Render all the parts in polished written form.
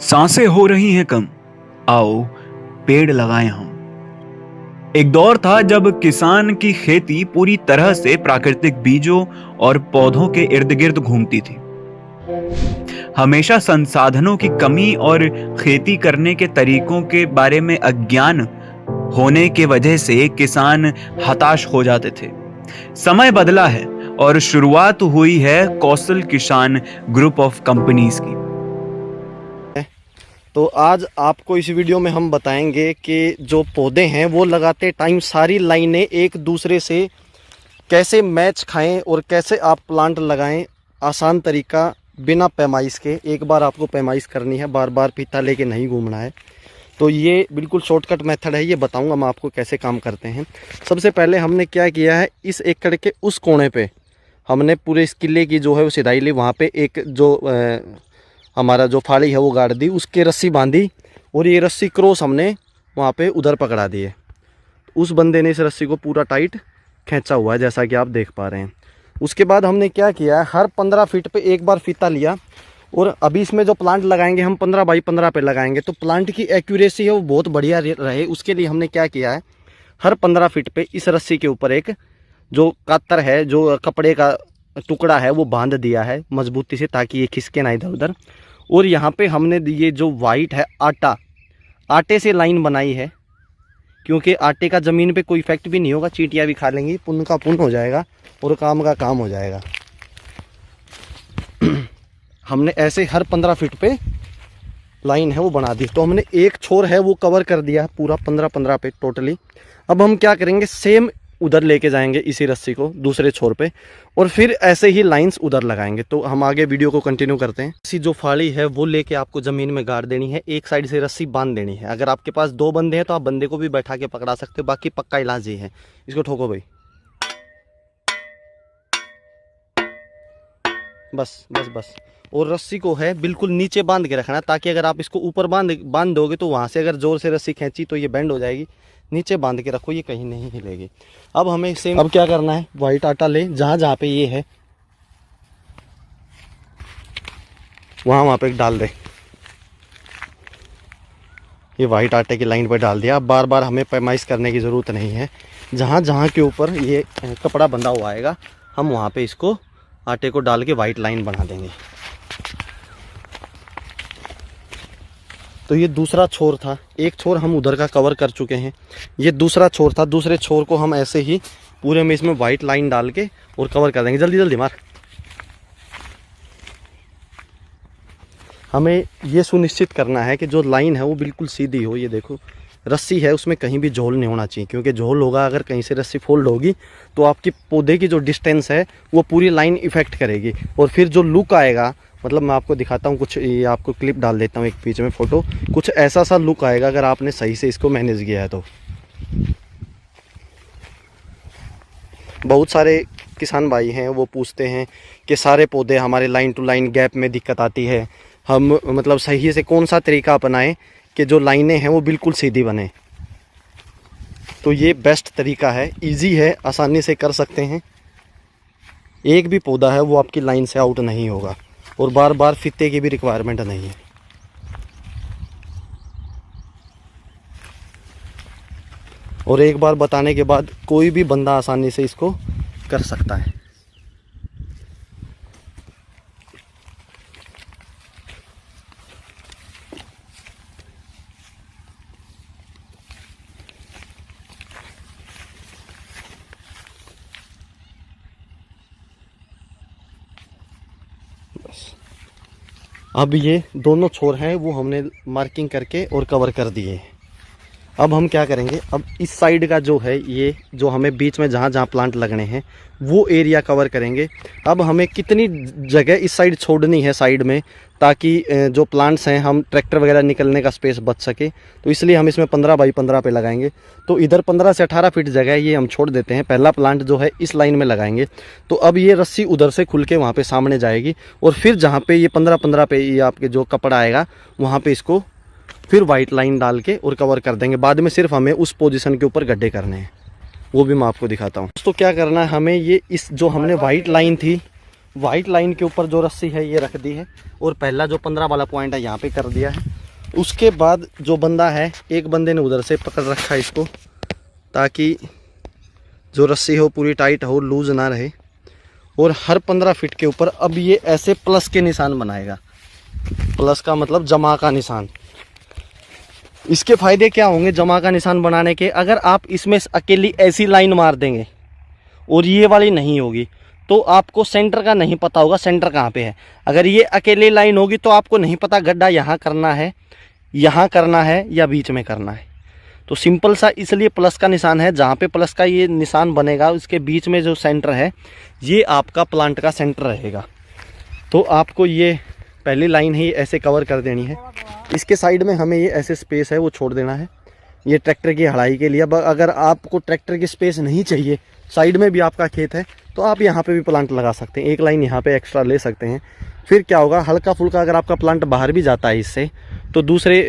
सांसें हो रही हैं कम, आओ पेड़ लगाएं हम। एक दौर था जब किसान की खेती पूरी तरह से प्राकृतिक बीजों और पौधों के इर्द गिर्द घूमती थी। हमेशा संसाधनों की कमी और खेती करने के तरीकों के बारे में अज्ञान होने के वजह से किसान हताश हो जाते थे। समय बदला है और शुरुआत हुई है कौशल किसान ग्रुप ऑफ कंपनीज की। तो आज आपको इस वीडियो में हम बताएंगे कि जो पौधे हैं वो लगाते टाइम सारी लाइनें एक दूसरे से कैसे मैच खाएं और कैसे आप प्लांट लगाएं। आसान तरीका, बिना पैमाइश के। एक बार आपको पैमाइश करनी है, बार बार फीता लेके नहीं घूमना है। तो ये बिल्कुल शॉर्टकट मेथड है, ये बताऊंगा मैं आपको कैसे काम करते हैं। सबसे पहले हमने क्या किया है, इस एकड़ के उस कोने पे हमने पूरे इस किले की जो है वो सिधाई ली। वहाँ पे एक जो हमारा जो फाड़ी है वो गाड़ दी, उसके रस्सी बांधी और ये रस्सी क्रॉस हमने वहाँ पे उधर पकड़ा दी है। उस बंदे ने इस रस्सी को पूरा टाइट खींचा हुआ है, जैसा कि आप देख पा रहे हैं। उसके बाद हमने क्या किया है, हर 15 फीट पे एक बार फीता लिया। और अभी इसमें जो प्लांट लगाएंगे हम 15 बाई 15 पे लगाएंगे, तो प्लांट की एक्यूरेसी है वो बहुत बढ़िया रहे। उसके लिए हमने क्या किया है, हर 15 फीट पे इस रस्सी के ऊपर एक जो कातर है, जो कपड़े का टुकड़ा है, वो बांध दिया है मजबूती से, ताकि ये खिसके ना इधर उधर। और यहाँ पे हमने ये जो वाइट है आटे से लाइन बनाई है, क्योंकि आटे का ज़मीन पे कोई इफेक्ट भी नहीं होगा, चींटियाँ भी खा लेंगी, पुण्य का पुण्य हो जाएगा और काम का काम हो जाएगा। हमने ऐसे हर 15 फीट पे लाइन है वो बना दी। तो हमने एक छोर है वो कवर कर दिया पूरा 15-15 पे टोटली। अब हम क्या करेंगे, सेम उधर लेके जाएंगे इसी रस्सी को दूसरे छोर पे, और फिर ऐसे ही लाइंस उधर लगाएंगे। तो हम आगे वीडियो को कंटिन्यू करते हैं। रस्सी जो फाड़ी है वो लेके आपको ज़मीन में गाड़ देनी है, एक साइड से रस्सी बांध देनी है। अगर आपके पास 2 बंदे हैं तो आप बंदे को भी बैठा के पकड़ा सकते हो, बाकी पक्का इलाज ही है। इसको ठोको भाई, बस बस बस। और रस्सी को है बिल्कुल नीचे बांध के रखना, ताकि अगर आप इसको ऊपर बांध दोगे तो वहाँ से अगर ज़ोर से रस्सी खींची तो ये बेंड हो जाएगी। नीचे बांध के रखो, ये कहीं नहीं हिलेगी। अब हमें सेम अब क्या करना है, वाइट आटा ले, जहाँ जहाँ पे ये है वहाँ पे डाल दे। ये वाइट आटे की लाइन पर डाल दिया। अब बार बार हमें पैमाइश करने की ज़रूरत नहीं है। जहाँ जहाँ के ऊपर ये कपड़ा बंधा हुआ आएगा, हम वहाँ पे इसको आटे को डाल के वाइट लाइन बना देंगे। तो ये दूसरा छोर था, एक छोर हम उधर का कवर कर चुके हैं, ये दूसरा छोर था। दूसरे छोर को हम ऐसे ही पूरे में इसमें वाइट लाइन डाल के और कवर कर देंगे। जल्दी जल्दी मार। हमें ये सुनिश्चित करना है कि जो लाइन है वो बिल्कुल सीधी हो। ये देखो रस्सी है, उसमें कहीं भी झोल नहीं होना चाहिए, क्योंकि झोल होगा अगर कहीं से रस्सी फोल्ड होगी तो आपकी पौधे की जो डिस्टेंस है वो पूरी लाइन इफेक्ट करेगी। और फिर जो लुक आएगा, मतलब मैं आपको दिखाता हूँ कुछ, ये आपको क्लिप डाल देता हूँ एक बीच में फ़ोटो, कुछ ऐसा सा लुक आएगा अगर आपने सही से इसको मैनेज किया है तो। बहुत सारे किसान भाई हैं वो पूछते हैं कि सारे पौधे हमारे लाइन टू लाइन गैप में दिक्कत आती है, हम मतलब सही से कौन सा तरीका अपनाएं कि जो लाइनें हैं वो बिल्कुल सीधी बने। तो ये बेस्ट तरीका है, इजी है, आसानी से कर सकते हैं। एक भी पौधा है वो आपकी लाइन से आउट नहीं होगा, और बार बार फीते की भी रिक्वायरमेंट नहीं है। और एक बार बताने के बाद कोई भी बंदा आसानी से इसको कर सकता है। अब ये दोनों छोर हैं वो हमने मार्किंग करके और कवर कर दिए। अब हम क्या करेंगे, अब इस साइड का जो है, ये जो हमें बीच में जहाँ जहाँ प्लांट लगने हैं वो एरिया कवर करेंगे। अब हमें कितनी जगह इस साइड छोड़नी है साइड में, ताकि जो प्लांट्स हैं हम ट्रैक्टर वगैरह निकलने का स्पेस बच सके। तो इसलिए हम इसमें 15 बाई 15 पे लगाएंगे। तो इधर 15 से 18 फीट जगह ये हम छोड़ देते हैं। पहला प्लांट जो है इस लाइन में लगाएंगे। तो अब ये रस्सी उधर से खुल के वहाँ पे सामने जाएगी, और फिर जहाँ पे ये 15-15 पे ये आपके जो कपड़ा आएगा वहाँ पे इसको फिर वाइट लाइन डाल के और कवर कर देंगे। बाद में सिर्फ हमें उस पोजीशन के ऊपर गड्ढे करने हैं, वो भी मैं आपको दिखाता हूँ। तो क्या करना है, हमें ये इस जो हमने वाइट लाइन थी, वाइट लाइन के ऊपर जो रस्सी है ये रख दी है, और पहला जो 15 वाला पॉइंट है यहाँ पे कर दिया है। उसके बाद जो बंदा है, एक बंदे ने उधर से पकड़ रखा है इसको, ताकि जो रस्सी हो पूरी टाइट हो, लूज ना रहे। और हर 15 फीट के ऊपर अब ये ऐसे प्लस के निशान बनाएगा। प्लस का मतलब जमा का निशान। इसके फायदे क्या होंगे जमा का निशान बनाने के? अगर आप इसमें अकेली ऐसी लाइन मार देंगे और ये वाली नहीं होगी, तो आपको सेंटर का नहीं पता होगा सेंटर कहाँ पे है। अगर ये अकेली लाइन होगी तो आपको नहीं पता गड्ढा यहाँ करना है, यहाँ करना है या बीच में करना है। तो सिंपल सा इसलिए प्लस का निशान है। जहाँ पे प्लस का ये निशान बनेगा उसके बीच में जो सेंटर है, ये आपका प्लांट का सेंटर रहेगा। तो आपको ये पहली लाइन ही ऐसे कवर कर देनी है। इसके साइड में हमें ये ऐसे स्पेस है वो छोड़ देना है, ये ट्रैक्टर की हड़ाई के लिए। अब अगर आपको ट्रैक्टर की स्पेस नहीं चाहिए, साइड में भी आपका खेत है, तो आप यहाँ पे भी प्लांट लगा सकते हैं। एक लाइन यहाँ पे एक्स्ट्रा ले सकते हैं। फिर क्या होगा, हल्का फुल्का अगर आपका प्लांट बाहर भी जाता है इससे, तो दूसरे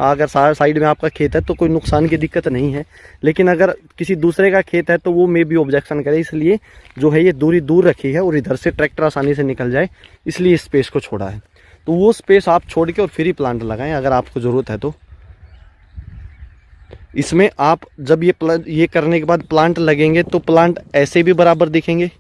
अगर साइड में आपका खेत है तो कोई नुकसान की दिक्कत नहीं है। लेकिन अगर किसी दूसरे का खेत है तो वो मे भी ऑब्जेक्शन करे, इसलिए जो है ये दूरी दूर रखी है और इधर से ट्रैक्टर आसानी से निकल जाए, इसलिए स्पेस को छोड़ा है। तो वो स्पेस आप छोड़ के और फिर ही प्लांट लगाएं अगर आपको ज़रूरत है तो। इसमें आप जब ये करने के बाद प्लांट लगेंगे तो प्लांट ऐसे भी बराबर दिखेंगे,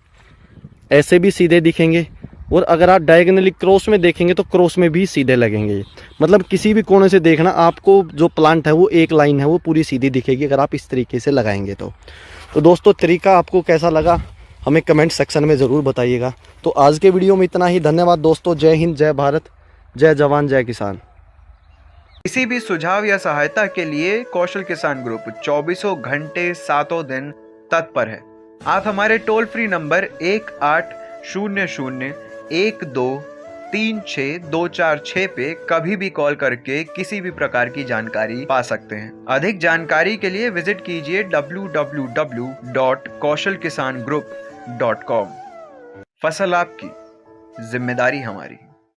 ऐसे भी सीधे दिखेंगे, और अगर आप डायगोनली क्रॉस में देखेंगे तो क्रॉस में भी सीधे लगेंगे। मतलब किसी भी कोने से देखना, आपको जो प्लांट है वो एक लाइन है वो पूरी सीधी दिखेगी अगर आप इस तरीके से लगाएंगे तो दोस्तों तरीका आपको कैसा लगा हमें कमेंट सेक्शन में ज़रूर बताइएगा। तो आज के वीडियो में इतना ही। धन्यवाद दोस्तों। जय हिंद, जय भारत, जय जवान, जय किसान। किसी भी सुझाव या सहायता के लिए कौशल किसान ग्रुप 24 घंटे 7 दिन तत्पर है। आप हमारे टोल फ्री नंबर 1800-1236-246 पे कभी भी कॉल करके किसी भी प्रकार की जानकारी पा सकते हैं। अधिक जानकारी के लिए विजिट कीजिए www.kaushalkisangroup.com। फसल आपकी, जिम्मेदारी हमारी।